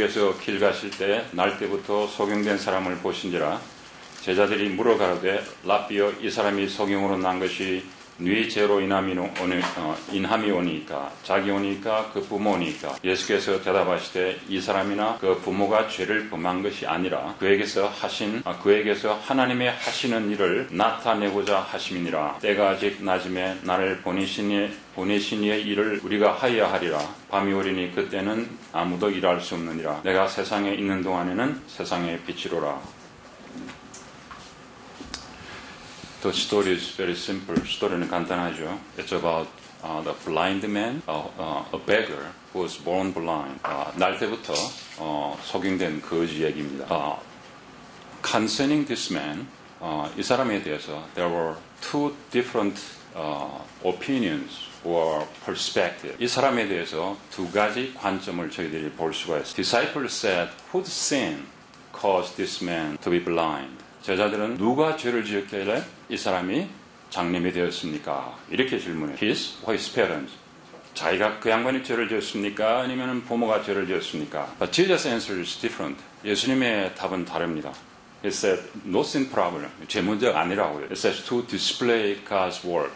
예수께서 길 가실 때 날 때부터 소경된 사람을 보신지라. 제자들이 물어가로되 랍비여 이 사람이 소경으로 난 것이 네 죄로 인함이 오니까 자기 오니까 그 부모 오니까. 예수께서 대답하시되 이 사람이나 그 부모가 죄를 범한 것이 아니라 그에게서 하나님의 하시는 일을 나타내고자 하심이니라. 때가 아직 낮음에 나를 보내신 이의 일을 우리가 하여야 하리라. 밤이 오리니 그때는 아무도 일할 수 없느니라. 내가 세상에 있는 동안에는 세상의 빛이로라. The story is very simple. 스토리는 간단하죠. It's about the blind man, a beggar who was born blind. 날 때부터 소경된 거지 얘기입니다. Concerning this man, 이 사람에 대해서 there were two different opinions or perspectives. 이 사람에 대해서 두 가지 관점을 저희들이 볼 수가 있어요. Disciples said, whose sin caused this man to be blind? 제자들은 누가 죄를 지었길래 이 사람이 장님이 되었습니까? 이렇게 질문해요. His or his parents? 자기가 그 양반이 죄를 지었습니까? 아니면 부모가 죄를 지었습니까? But Jesus' answer is different. 예수님의 답은 다릅니다. He said, no sin problem. 죄 문제가 아니라고요. It says to display God's work.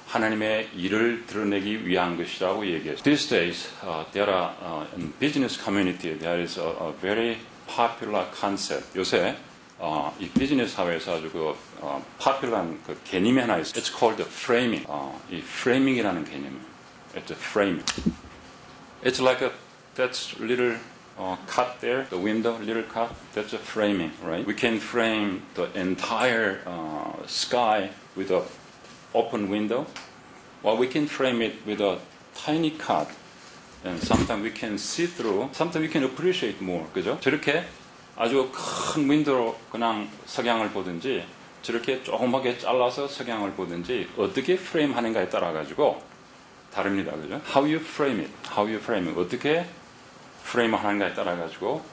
하나님의 일을 드러내기 위한 것이라고 얘기했어요. These days, there are in business community, there is a very popular concept. 요새 이 비즈니스 사회에서 아주 popular한 그 개념이 하나 있어요. It's called framing. 이 framing이라는 개념이에요. It's a framing. It's like that's little cut there, the window, little cut. That's a framing, right? We can frame the entire sky with a open window, or we can frame it with a tiny cut. And sometimes we can see through. Sometimes we can appreciate more. 그죠? 저렇게 아주 큰 윈도로 그냥 석양을 보든지 저렇게 조그맣게 잘라서 석양을 보든지 어떻게 프레임 하는가에 따라 가지고 다릅니다. 그죠? How you frame it. 어떻게 프레임 하는가에 따라 가지고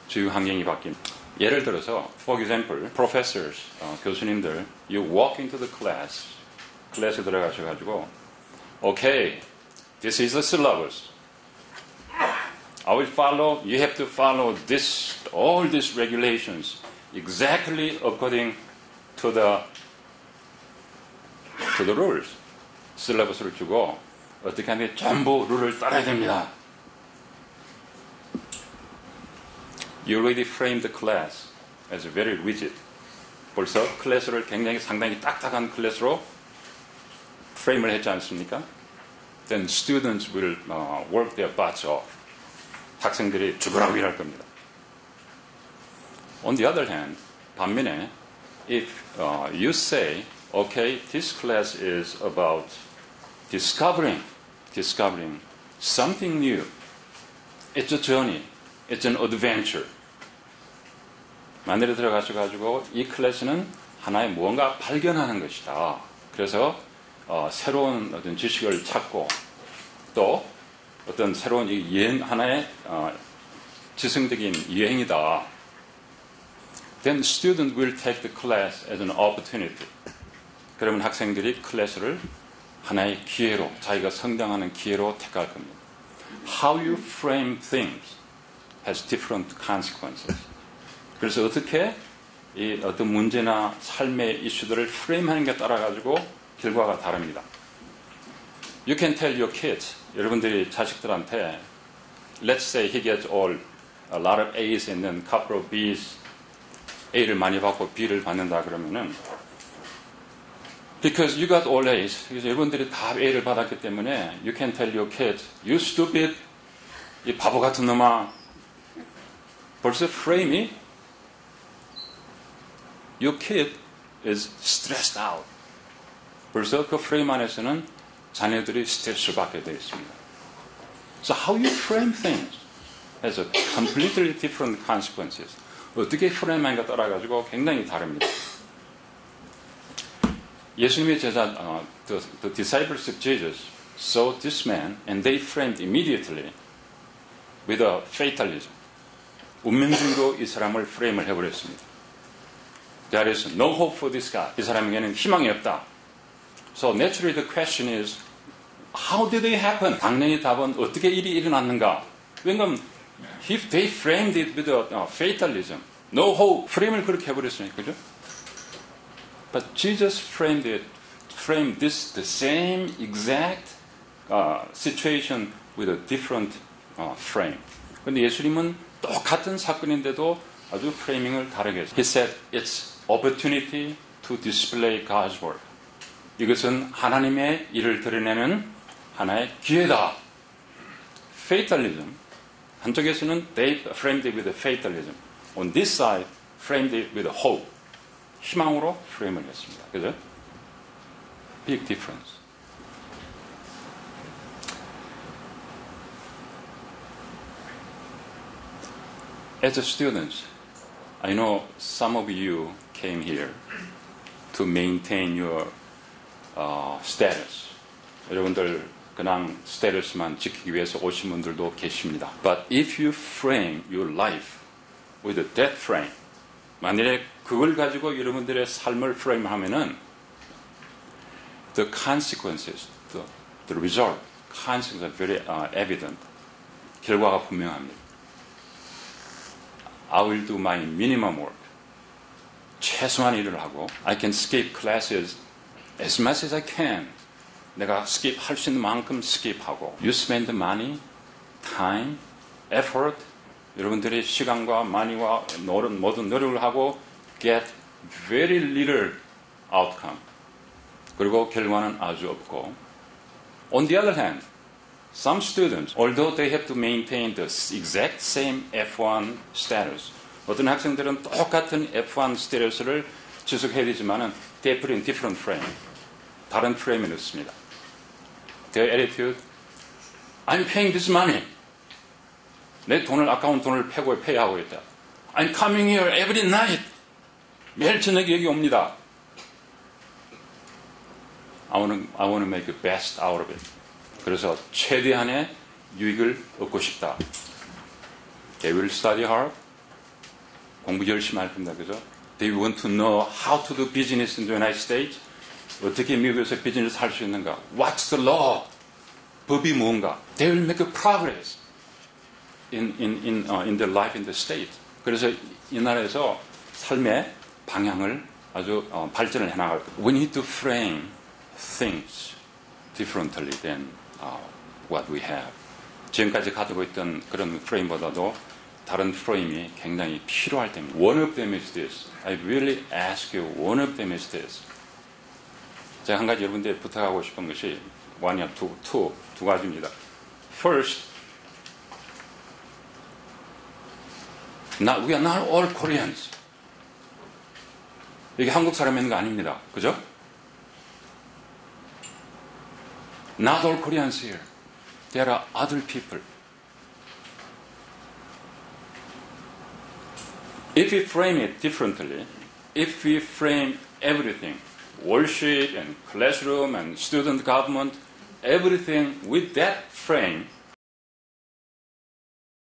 주요 환경이 바뀝니다. 예를 들어서 for example, professors, 교수님들 you walk into the class. 클래스에 들어가셔 가지고 okay, this is the syllabus. you have to follow all these regulations exactly according to the rules. 실러버스를 주고 어떻게 하면 전부 룰을 따라야 됩니다. You already framed the class as very rigid. 벌써 클래스를 상당히 딱딱한 클래스로 프레임을 했지 않습니까? Then students will work their butts off. 학생들이 죽으라고 일할 겁니다. On the other hand, 반면에 if you say, okay, this class is about discovering something new. It's a journey. It's an adventure. 만일에 들어가셔가지고 이 클래스는 하나의 무언가 발견하는 것이다. 그래서 새로운 어떤 지식을 찾고 또 어떤 새로운 하나의 지성적인 유행이다. Then student will take the class as an opportunity. 그러면 학생들이 클래스를 하나의 기회로, 자기가 성장하는 기회로 택할 겁니다. How you frame things has different consequences. 그래서 어떻게 이 어떤 문제나 삶의 이슈들을 프레임하는 게 따라 가지고 결과가 다릅니다. You can tell your kids, 여러분들이 자식들한테, let's say he gets a lot of A's and then couple of B's, A를 많이 받고 B를 받는다 그러면은, because you got all A's, 그래서 여러분들이 다 A를 받았기 때문에, you can tell your kids, you stupid, 이 바보 같은 놈아, 벌써 프레임이, your kid is stressed out. 벌써 그 프레임 안에서는 자녀들이 스트레스를 받게 되어 있습니다. So how you frame things has a completely different consequences. 어떻게 프레임하는가 따라 가지고 굉장히 다릅니다. 예수님의 제자, the disciples of Jesus saw this man and they framed immediately with a fatalism. 운명주의로 이 사람을 프레임을 해버렸습니다. There is no hope for this guy. 이 사람에게는 희망이 없다. So naturally the question is, how did it happen? 당연히 답은 어떻게 일이 일어났는가? 왜냐하면 If they framed it with a fatalism, no hope, 프레임을 그렇게 해버렸으니까, 그죠? But Jesus framed this the same exact situation with a different frame. 근데 예수님은 똑같은 사건인데도 아주 프레이밍을 다르게 했어요. He said, it's opportunity to display God's word. 이것은 하나님의 일을 드러내는 하나의 기회다. Fatalism. 한쪽에서는 they framed it with fatalism. On this side, framed it with hope. 희망으로 프레임을 했습니다. 그죠? Big difference. As a student, I know some of you came here to maintain your status. 여러분들 그냥 스테이터스만 지키기 위해서 오신 분들도 계십니다. But if you frame your life with that frame, 만일에 그걸 가지고 여러분들의 삶을 프레임하면은 the consequences, the result, consequences are very evident. 결과가 분명합니다. I will do my minimum work. 최소한 일을 하고 I can skip classes as much as I can. 내가 skip 할 수 있는 만큼 skip하고 You spend money, time, effort. 여러분들이 시간과 money와 모든 노력을 하고 get very little outcome. 그리고 결과는 아주 없고 On the other hand, some students, although they have to maintain the exact same F1 status, 어떤 학생들은 똑같은 F1 스테이터스를 지속해야 되지만은 they put in different frame. 다른 프레임에 넣습니다. Their attitude, I'm paying this money. 내 돈을, 아까운 돈을 페이하고 있다. I'm coming here every night. 매일 저녁에 여기 옵니다. I want to make the best out of it. 그래서 최대한의 유익을 얻고 싶다. They will study hard. 공부 열심히 할 겁니다. 그죠? They want to know how to do business in the United States. 어떻게 미국에서 비즈니스 할 수 있는가? What's the law? 법이 뭔가? They will make a progress in their life in the state. 그래서 이 나라에서 삶의 방향을 아주 발전을 해나갈 겁니다. We need to frame things differently than what we have. 지금까지 가지고 있던 그런 프레임보다도 다른 프레임이 굉장히 필요할 때입니다. One of them is this. I really ask you, one of them is this. 제가 한 가지 여러분들에 부탁하고 싶은 것이 두 가지입니다. First, we are not all Koreans. 이게 한국 사람이 있는 거 아닙니다. 그죠? Not all Koreans here. There are other people. If we frame it differently, if we frame everything, worship and classroom and student government, everything with that frame,